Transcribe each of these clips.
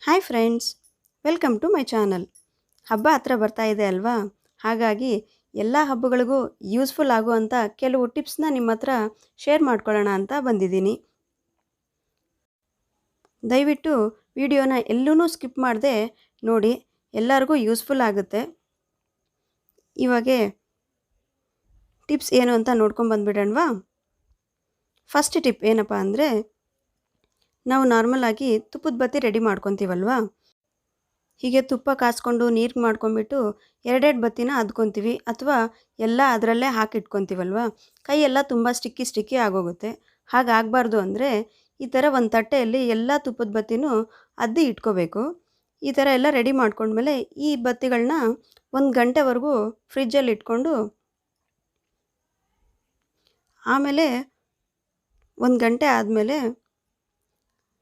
Hi friends, welcome to my channel. ಹಬ್ಬ ಹತ್ರ ಬರ್ತಾ ಇದೆ ಅಲ್ವಾ? ಹಾಗಾಗಿ ಎಲ್ಲ ಹಬ್ಬಗಳಿಗೂ ಯೂಸ್ಫುಲ್ ಆಗುವಂಥ ಕೆಲವು ಟಿಪ್ಸ್ನ ನಿಮ್ಮ ಹತ್ರ ಶೇರ್ ಮಾಡ್ಕೊಳ್ಳೋಣ ಅಂತ ಬಂದಿದ್ದೀನಿ. ದಯವಿಟ್ಟು ವಿಡಿಯೋನ ಎಲ್ಲೂ ಸ್ಕಿಪ್ ಮಾಡದೆ ನೋಡಿ, ಎಲ್ಲರಿಗೂ ಯೂಸ್ಫುಲ್ ಆಗುತ್ತೆ. ಇವಾಗ ಟಿಪ್ಸ್ ಏನು ಅಂತ ನೋಡ್ಕೊಂಡು ಬಂದುಬಿಡೋಣವಾ? ಫಸ್ಟ್ ಟಿಪ್ ಏನಪ್ಪ ಅಂದರೆ, ನಾವು ನಾರ್ಮಲಾಗಿ ತುಪ್ಪದ ಬತ್ತಿ ರೆಡಿ ಮಾಡ್ಕೊತೀವಲ್ವ. ಹೀಗೆ ತುಪ್ಪ ಕಾಸ್ಕೊಂಡು ನೀರು ಮಾಡ್ಕೊಂಬಿಟ್ಟು ಎರಡೆರಡು ಬತ್ತಿನ ಅದ್ಕೊತೀವಿ, ಅಥವಾ ಎಲ್ಲ ಅದರಲ್ಲೇ ಹಾಕಿಟ್ಕೊತೀವಲ್ವ. ಕೈಯೆಲ್ಲ ತುಂಬ ಸ್ಟಿಕ್ಕಿ ಆಗೋಗುತ್ತೆ. ಹಾಗಾಗಬಾರ್ದು ಅಂದರೆ ಈ ಥರ ಒಂದು ತಟ್ಟೆಯಲ್ಲಿ ಎಲ್ಲ ತುಪ್ಪದ ಬತ್ತಿನೂ ಅದ್ದಿ ಇಟ್ಕೋಬೇಕು. ಈ ಥರ ಎಲ್ಲ ರೆಡಿ ಮಾಡ್ಕೊಂಡ್ಮೇಲೆ ಈ ಬತ್ತಿಗಳನ್ನ 1 ಗಂಟೆವರೆಗೂ ಫ್ರಿಜ್ಜಲ್ಲಿ ಇಟ್ಕೊಂಡು, ಆಮೇಲೆ 1 ಗಂಟೆ ಆದಮೇಲೆ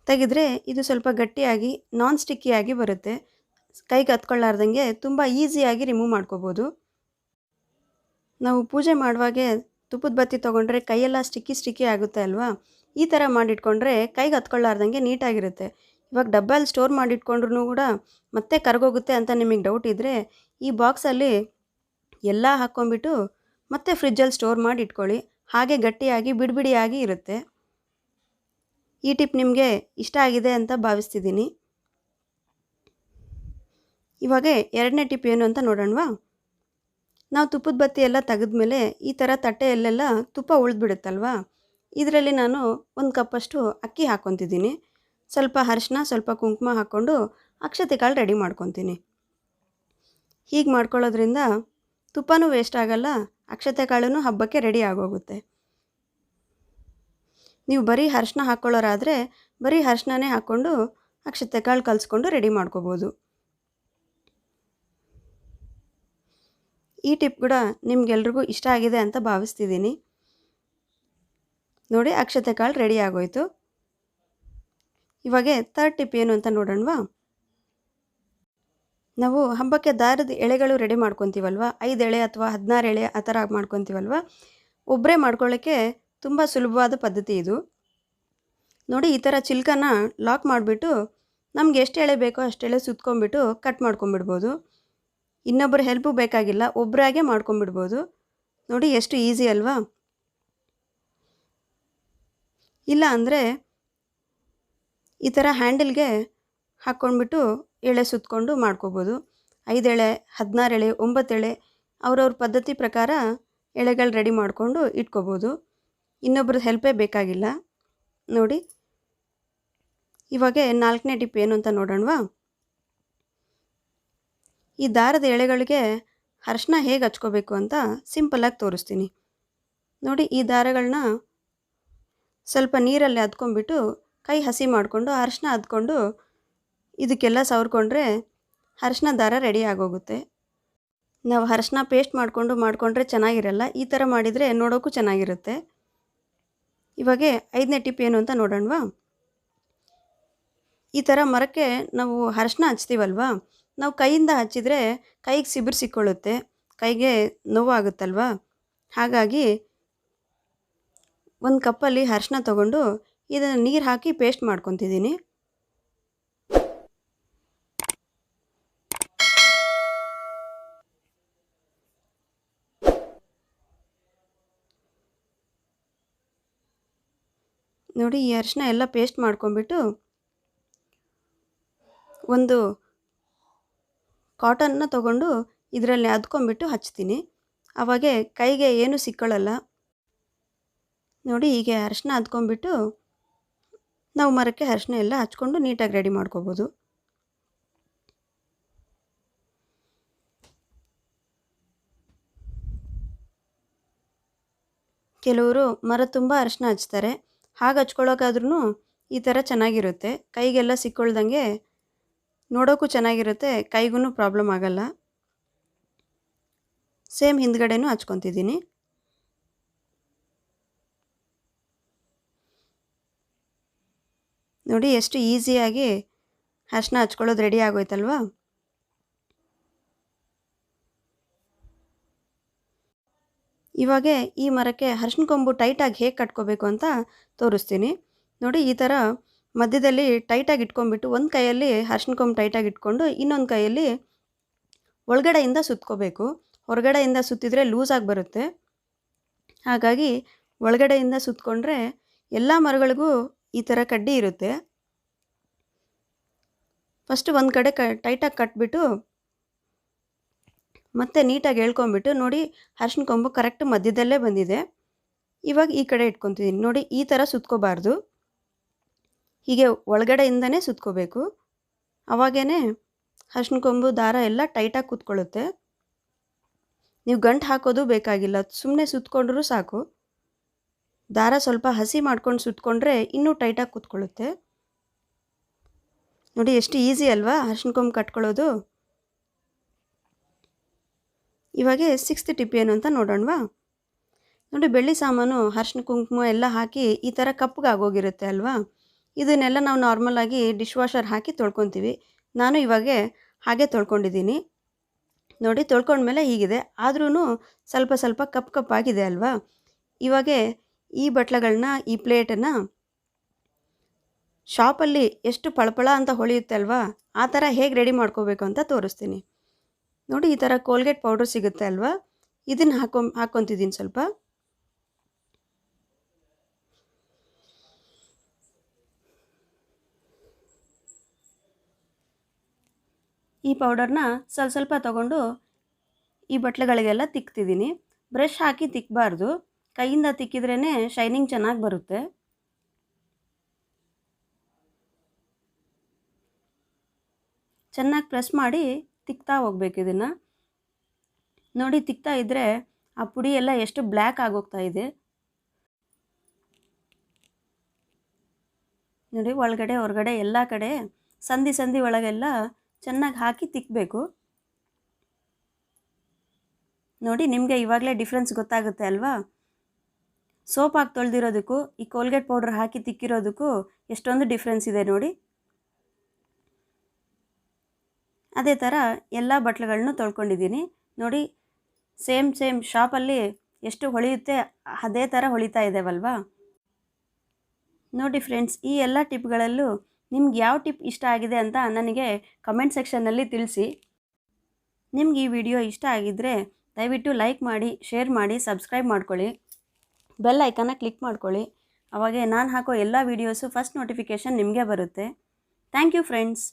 ತೆಗೆದ್ರೆ ಇದು ಸ್ವಲ್ಪ ಗಟ್ಟಿಯಾಗಿ ನಾನ್ ಸ್ಟಿಕ್ಕಿಯಾಗಿ ಬರುತ್ತೆ. ಕೈಗೆ ಹತ್ಕೊಳ್ಳಾರ್ದಂಗೆ ತುಂಬ ಈಸಿಯಾಗಿ ರಿಮೂವ್ ಮಾಡ್ಕೋಬೋದು. ನಾವು ಪೂಜೆ ಮಾಡುವಾಗೆ ತುಪ್ಪದ ಬತ್ತಿ ತೊಗೊಂಡ್ರೆ ಕೈಯೆಲ್ಲ ಸ್ಟಿಕ್ಕಿ ಆಗುತ್ತೆ ಅಲ್ವಾ? ಈ ಥರ ಮಾಡಿಟ್ಕೊಂಡ್ರೆ ಕೈಗೆ ಹತ್ಕೊಳ್ಳಾರ್ದಂಗೆ ನೀಟಾಗಿರುತ್ತೆ. ಇವಾಗ ಡಬ್ಬಲ್ಲಿ ಸ್ಟೋರ್ ಮಾಡಿಟ್ಕೊಂಡ್ರೂ ಕೂಡ ಮತ್ತೆ ಕರಗೋಗುತ್ತೆ ಅಂತ ನಿಮಗೆ ಡೌಟ್ ಇದ್ದರೆ, ಈ ಬಾಕ್ಸಲ್ಲಿ ಎಲ್ಲ ಹಾಕ್ಕೊಂಬಿಟ್ಟು ಮತ್ತೆ ಫ್ರಿಜ್ಜಲ್ಲಿ ಸ್ಟೋರ್ ಮಾಡಿ ಇಟ್ಕೊಳ್ಳಿ. ಹಾಗೆ ಗಟ್ಟಿಯಾಗಿ ಬಿಡಿಯಾಗಿ ಇರುತ್ತೆ. ಈ ಟಿಪ್ ನಿಮಗೆ ಇಷ್ಟ ಆಗಿದೆ ಅಂತ ಭಾವಿಸ್ತಿದ್ದೀನಿ. ಇವಾಗ ಎರಡನೇ ಟಿಪ್ ಏನು ಅಂತ ನೋಡೋಣವಾ? ನಾವು ತುಪ್ಪದ ಬತ್ತಿ ಎಲ್ಲ ತೆಗೆದ್ಮೇಲೆ ಈ ಥರ ತಟ್ಟೆಯಲ್ಲೆಲ್ಲ ತುಪ್ಪ ಉಳಿದ್ಬಿಡುತ್ತಲ್ವ. ಇದರಲ್ಲಿ ನಾನು 1 ಕಪ್ಪಷ್ಟು ಅಕ್ಕಿ ಹಾಕ್ಕೊತಿದ್ದೀನಿ. ಸ್ವಲ್ಪ ಅರಿಶಿನ, ಸ್ವಲ್ಪ ಕುಂಕುಮ ಹಾಕ್ಕೊಂಡು ಅಕ್ಷತೆ ಕಾಳು ರೆಡಿ ಮಾಡ್ಕೊತೀನಿ. ಹೀಗೆ ಮಾಡ್ಕೊಳ್ಳೋದ್ರಿಂದ ತುಪ್ಪನೂ ವೇಸ್ಟ್ ಆಗಲ್ಲ, ಅಕ್ಷತೆ ಕಾಳು ಹಬ್ಬಕ್ಕೆ ರೆಡಿ ಆಗೋಗುತ್ತೆ. ನೀವು ಬರೀ ಅರಿಶಿನ ಹಾಕ್ಕೊಳ್ಳೋರಾದರೆ ಬರೀ ಅರಿಶಿನನೇ ಹಾಕ್ಕೊಂಡು ಅಕ್ಷತೆ ಕಾಳು ಕಲಿಸ್ಕೊಂಡು ರೆಡಿ ಮಾಡ್ಕೋಬೋದು. ಈ ಟಿಪ್ ಕೂಡ ನಿಮ್ಗೆಲ್ರಿಗೂ ಇಷ್ಟ ಆಗಿದೆ ಅಂತ ಭಾವಿಸ್ತಿದ್ದೀನಿ. ನೋಡಿ, ಅಕ್ಷತೆ ಕಾಳು ರೆಡಿ ಆಗೋಯ್ತು. ಇವಾಗ ಥರ್ಡ್ ಟಿಪ್ ಏನು ಅಂತ ನೋಡೋಣವಾ? ನಾವು ಹಬ್ಬಕ್ಕೆ ದಾರದ ಎಳೆಗಳು ರೆಡಿ ಮಾಡ್ಕೊತೀವಲ್ವ. 5 ಎಳೆ ಅಥವಾ 16 ಎಳೆ ಆ ಥರ ಮಾಡ್ಕೊತೀವಲ್ವ. ಒಬ್ಬರೇ ಮಾಡ್ಕೊಳ್ಳೋಕ್ಕೆ ತುಂಬ ಸುಲಭವಾದ ಪದ್ಧತಿ ಇದು. ನೋಡಿ, ಈ ಥರ ಚಿಲ್ಕನ ಲಾಕ್ ಮಾಡಿಬಿಟ್ಟು ನಮ್ಗೆ ಎಷ್ಟು ಎಳೆ ಬೇಕೋ ಅಷ್ಟು ಎಳೆ ಸುತ್ಕೊಂಡ್ಬಿಟ್ಟು ಕಟ್ ಮಾಡ್ಕೊಂಬಿಡ್ಬೋದು. ಇನ್ನೊಬ್ಬರ ಹೆಲ್ಪು ಬೇಕಾಗಿಲ್ಲ, ಒಬ್ಬರಾಗೆ ಮಾಡ್ಕೊಂಬಿಡ್ಬೋದು. ನೋಡಿ ಎಷ್ಟು ಈಸಿ ಅಲ್ವಾ? ಇಲ್ಲ ಅಂದರೆ ಈ ಥರ ಹ್ಯಾಂಡಲ್ಗೆ ಹಾಕ್ಕೊಂಡ್ಬಿಟ್ಟು ಎಳೆ ಸುತ್ಕೊಂಡು ಮಾಡ್ಕೋಬೋದು. 5 ಎಳೆ, 16 ಎಳೆ, 9 ಎಳೆ ಅವ್ರವ್ರ ಪದ್ಧತಿ ಪ್ರಕಾರ ಎಳೆಗಳು ರೆಡಿ ಮಾಡಿಕೊಂಡು ಇಟ್ಕೋಬೋದು. ಇನ್ನೊಬ್ಬರ ಹೆಲ್ಪೇ ಬೇಕಾಗಿಲ್ಲ. ನೋಡಿ, ಇವಾಗ 4ನೇ ಟಿಪ್ ಏನು ಅಂತ ನೋಡೋಣವಾ? ಈ ದಾರದ ಎಳೆಗಳಿಗೆ ಅರಿಶಿನ ಹೇಗೆ ಹಚ್ಕೋಬೇಕು ಅಂತ ಸಿಂಪಲ್ಲಾಗಿ ತೋರಿಸ್ತೀನಿ. ನೋಡಿ, ಈ ದಾರಗಳನ್ನ ಸ್ವಲ್ಪ ನೀರಲ್ಲಿ ಅದ್ಕೊಂಬಿಟ್ಟು ಕೈ ಹಸಿ ಮಾಡಿಕೊಂಡು ಅರಿಶಿನ ಅದ್ಕೊಂಡು ಇದಕ್ಕೆಲ್ಲ ಸವರ್ಕೊಂಡ್ರೆ ಅರಿಶಿನ ದಾರ ರೆಡಿ ಆಗೋಗುತ್ತೆ. ನಾವು ಅರಿಶಿನ ಪೇಸ್ಟ್ ಮಾಡಿಕೊಂಡ್ರೆ ಚೆನ್ನಾಗಿರಲ್ಲ. ಈ ಥರ ಮಾಡಿದರೆ ನೋಡೋಕ್ಕೂ ಚೆನ್ನಾಗಿರುತ್ತೆ. ಇವಾಗ 5ನೇ ಟಿಪ್ ಏನು ಅಂತ ನೋಡೋಣವಾ? ಈ ಥರ ಮರಕ್ಕೆ ನಾವು ಅರಿಶಿನ ಹಚ್ತೀವಲ್ವ, ನಾವು ಕೈಯಿಂದ ಹಚ್ಚಿದರೆ ಕೈಗೆ ಸಿಬಿರು ಸಿಕ್ಕೊಳ್ಳುತ್ತೆ, ಕೈಗೆ ನೋವಾಗುತ್ತಲ್ವ. ಹಾಗಾಗಿ 1 ಕಪ್ಪಲ್ಲಿ ಅರಿಶಿನ ತೊಗೊಂಡು ಇದನ್ನು ನೀರು ಹಾಕಿ ಪೇಸ್ಟ್ ಮಾಡ್ಕೊತಿದ್ದೀನಿ. ನೋಡಿ, ಈ ಅರಿಶಿನ ಎಲ್ಲ ಪೇಸ್ಟ್ ಮಾಡ್ಕೊಂಬಿಟ್ಟು ಒಂದು ಕಾಟನ್ನ ತೊಗೊಂಡು ಇದರಲ್ಲಿ ಅದ್ಕೊಂಬಿಟ್ಟು ಹಚ್ತೀನಿ. ಆವಾಗ ಕೈಗೆ ಏನೂ ಸಿಕ್ಕೊಳ್ಳಲ್ಲ. ನೋಡಿ, ಹೀಗೆ ಅರಿಶಿನ ಅದ್ಕೊಂಬಿಟ್ಟು ನಾವು ಮರಕ್ಕೆ ಅರಿಶಿನ ಎಲ್ಲ ಹಚ್ಕೊಂಡು ನೀಟಾಗಿ ರೆಡಿ ಮಾಡ್ಕೋಬೋದು. ಕೆಲವರು ಮರ ತುಂಬ ಅರಿಶಿನ ಹಚ್ತಾರೆ. ಹಾಗೆ ಹಚ್ಕೊಳ್ಳೋಕ್ಕಾದ್ರೂ ಈ ಥರ ಚೆನ್ನಾಗಿರುತ್ತೆ. ಕೈಗೆಲ್ಲ ಸಿಕ್ಕೊಳ್ದಂಗೆ ನೋಡೋಕ್ಕೂ ಚೆನ್ನಾಗಿರುತ್ತೆ, ಕೈಗೂ ಪ್ರಾಬ್ಲಮ್ ಆಗಲ್ಲ. ಸೇಮ್ ಹಿಂದ್ಗಡೆನೂ ಹಚ್ಕೊತಿದ್ದೀನಿ. ನೋಡಿ, ಎಷ್ಟು ಈಸಿಯಾಗಿ ಅರಿಶಿನ ಹಚ್ಕೊಳ್ಳೋದು ರೆಡಿ ಆಗೋಯ್ತಲ್ವಾ? ಇವಾಗ ಈ ಮರಕ್ಕೆ ಅರಿಶಿನ ಕೊಂಬು ಟೈಟಾಗಿ ಹೇಗೆ ಕಟ್ಕೋಬೇಕು ಅಂತ ತೋರಿಸ್ತೀನಿ. ನೋಡಿ, ಈ ಥರ ಮಧ್ಯದಲ್ಲಿ ಟೈಟಾಗಿ ಇಟ್ಕೊಂಡ್ಬಿಟ್ಟು ಒಂದು ಕೈಯಲ್ಲಿ ಅರ್ಶಿನ ಕೊಂಬು ಟೈಟಾಗಿ ಇಟ್ಕೊಂಡು ಇನ್ನೊಂದು ಕೈಯಲ್ಲಿ ಒಳಗಡೆಯಿಂದ ಸುತ್ಕೋಬೇಕು. ಹೊರಗಡೆಯಿಂದ ಸುತ್ತಿದರೆ ಲೂಸಾಗಿ ಬರುತ್ತೆ. ಹಾಗಾಗಿ ಒಳಗಡೆಯಿಂದ ಸುತ್ತಕೊಂಡ್ರೆ ಎಲ್ಲ ಮರಗಳಿಗೂ ಈ ಥರ ಕಡ್ಡಿ ಇರುತ್ತೆ. ಫಸ್ಟು ಒಂದು ಕಡೆ ಟೈಟಾಗಿ ಕಟ್ಬಿಟ್ಟು ಮತ್ತೆ ನೀಟಾಗಿ ಎಳ್ಕೊಂಬಿಟ್ಟು ನೋಡಿ ಅರ್ಶಿನ ಕೊಂಬು ಕರೆಕ್ಟ್ ಮಧ್ಯದಲ್ಲೇ ಬಂದಿದೆ. ಇವಾಗ ಈ ಕಡೆ ಇಟ್ಕೊತಿದ್ದೀನಿ ನೋಡಿ, ಈ ಥರ ಸುತ್ಕೋಬಾರ್ದು, ಹೀಗೆ ಒಳಗಡೆಯಿಂದನೇ ಸುತ್ಕೋಬೇಕು. ಅವಾಗೇ ಅರ್ಶಿನ ಕೊಂಬು ದಾರ ಎಲ್ಲ ಟೈಟಾಗಿ ಕೂತ್ಕೊಳ್ಳುತ್ತೆ. ನೀವು ಗಂಟು ಹಾಕೋದು ಬೇಕಾಗಿಲ್ಲ, ಸುಮ್ಮನೆ ಸುತ್ಕೊಂಡ್ರೂ ಸಾಕು. ದಾರ ಸ್ವಲ್ಪ ಹಸಿ ಮಾಡ್ಕೊಂಡು ಸುತ್ಕೊಂಡ್ರೆ ಇನ್ನೂ ಟೈಟಾಗಿ ಕೂತ್ಕೊಳ್ಳುತ್ತೆ. ನೋಡಿ ಎಷ್ಟು ಈಸಿ ಅಲ್ವಾ ಅರ್ಶಿನ ಕೊಂಬು ಕಟ್ಕೊಳ್ಳೋದು. ಇವಾಗ 6th ಟಿಪ್ ಏನು ಅಂತ ನೋಡೋಣವಾ. ನೋಡಿ ಬೆಳ್ಳಿ ಸಾಮಾನು ಅರ್ಶಿನ ಕುಂಕುಮ ಎಲ್ಲ ಹಾಕಿ ಈ ಥರ ಕಪ್ಪಗೆ ಆಗೋಗಿರುತ್ತೆ ಅಲ್ವಾ. ಇದನ್ನೆಲ್ಲ ನಾವು ನಾರ್ಮಲಾಗಿ ಡಿಶ್ ವಾಷರ್ ಹಾಕಿ ತೊಳ್ಕೊತೀವಿ. ನಾನು ಇವಾಗ ಹಾಗೆ ತೊಳ್ಕೊಂಡಿದ್ದೀನಿ. ನೋಡಿ ತೊಳ್ಕೊಂಡ್ಮೇಲೆ ಹೀಗಿದೆ, ಆದ್ರೂ ಸ್ವಲ್ಪ ಸ್ವಲ್ಪ ಕಪ್ಪಾಗಿದೆ ಅಲ್ವಾ. ಇವಾಗ ಈ ಬಟ್ಲುಗಳನ್ನ, ಈ ಪ್ಲೇಟನ್ನು ಶಾಪಲ್ಲಿ ಎಷ್ಟು ಪಳಪಳ ಅಂತ ಹೊಳೆಯುತ್ತೆ ಅಲ್ವಾ, ಆ ಥರ ಹೇಗೆ ರೆಡಿ ಮಾಡ್ಕೋಬೇಕು ಅಂತ ತೋರಿಸ್ತೀನಿ. ನೋಡಿ ಈ ಥರ ಕೋಲ್ಗೇಟ್ ಪೌಡರ್ ಸಿಗುತ್ತೆ ಅಲ್ವಾ, ಇದನ್ನು ಹಾಕ್ಕೊತಿದ್ದೀನಿ ಸ್ವಲ್ಪ. ಈ ಪೌಡರ್ನ ಸ್ವಲ್ಪ ತೊಗೊಂಡು ಈ ಬಟ್ಲುಗಳಿಗೆಲ್ಲ ತಿಕ್ತಿದ್ದೀನಿ. ಬ್ರಷ್ ಹಾಕಿ ತಿಕ್ಕಬಾರ್ದು, ಕೈಯಿಂದ ತಿಕ್ಕಿದ್ರೇ ಶೈನಿಂಗ್ ಚೆನ್ನಾಗಿ ಬರುತ್ತೆ. ಚೆನ್ನಾಗಿ ಪ್ರೆಸ್ ಮಾಡಿ ತಿಕ್ತಾ ಹೋಗ್ಬೇಕು ಇದನ್ನು. ನೋಡಿ ತಿಕ್ತಾ ಇದ್ದರೆ ಆ ಪುಡಿ ಎಲ್ಲ ಎಷ್ಟು ಬ್ಲ್ಯಾಕ್ ಆಗೋಗ್ತಾ ಇದೆ ನೋಡಿ. ಒಳಗಡೆ ಹೊರಗಡೆ ಎಲ್ಲ ಕಡೆ ಸಂದಿ ಒಳಗೆಲ್ಲ ಚೆನ್ನಾಗಿ ಹಾಕಿ ತಿಕ್ಕಬೇಕು. ನೋಡಿ ನಿಮಗೆ ಇವಾಗಲೇ ಡಿಫ್ರೆನ್ಸ್ ಗೊತ್ತಾಗುತ್ತೆ ಅಲ್ವಾ. ಸೋಪ್ ಹಾಕಿ ತೊಳೆದಿರೋದಕ್ಕೂ ಈ ಕೋಲ್ಗೇಟ್ ಪೌಡರ್ ಹಾಕಿ ತಿಕ್ಕಿರೋದಕ್ಕೂ ಎಷ್ಟೊಂದು ಡಿಫ್ರೆನ್ಸ್ ಇದೆ ನೋಡಿ. ಅದೇ ಥರ ಎಲ್ಲ ಬಟ್ಲುಗಳನ್ನು ತೊಳ್ಕೊಂಡಿದ್ದೀನಿ ನೋಡಿ. ಸೇಮ್ ಶಾಪಲ್ಲಿ ಎಷ್ಟು ಹೊಳೆಯುತ್ತೆ ಅದೇ ಥರ ಹೊಳಿತಾ ಇದ್ದಾವಲ್ವಾ. ನೋಡಿ ಫ್ರೆಂಡ್ಸ್, ಈ ಎಲ್ಲ ಟಿಪ್ಗಳಲ್ಲೂ ನಿಮ್ಗೆ ಯಾವ ಟಿಪ್ ಇಷ್ಟ ಆಗಿದೆ ಅಂತ ನನಗೆ ಕಮೆಂಟ್ ಸೆಕ್ಷನ್ನಲ್ಲಿ ತಿಳಿಸಿ. ನಿಮ್ಗೆ ಈ ವಿಡಿಯೋ ಇಷ್ಟ ಆಗಿದ್ದರೆ ದಯವಿಟ್ಟು ಲೈಕ್ ಮಾಡಿ, ಶೇರ್ ಮಾಡಿ, ಸಬ್ಸ್ಕ್ರೈಬ್ ಮಾಡ್ಕೊಳ್ಳಿ, ಬೆಲ್ ಐಕನ್ನ ಕ್ಲಿಕ್ ಮಾಡ್ಕೊಳ್ಳಿ. ಅವಾಗೆ ನಾನು ಹಾಕೋ ಎಲ್ಲ ವೀಡಿಯೋಸು ಫಸ್ಟ್ ನೋಟಿಫಿಕೇಷನ್ ನಿಮಗೆ ಬರುತ್ತೆ. Thank you friends.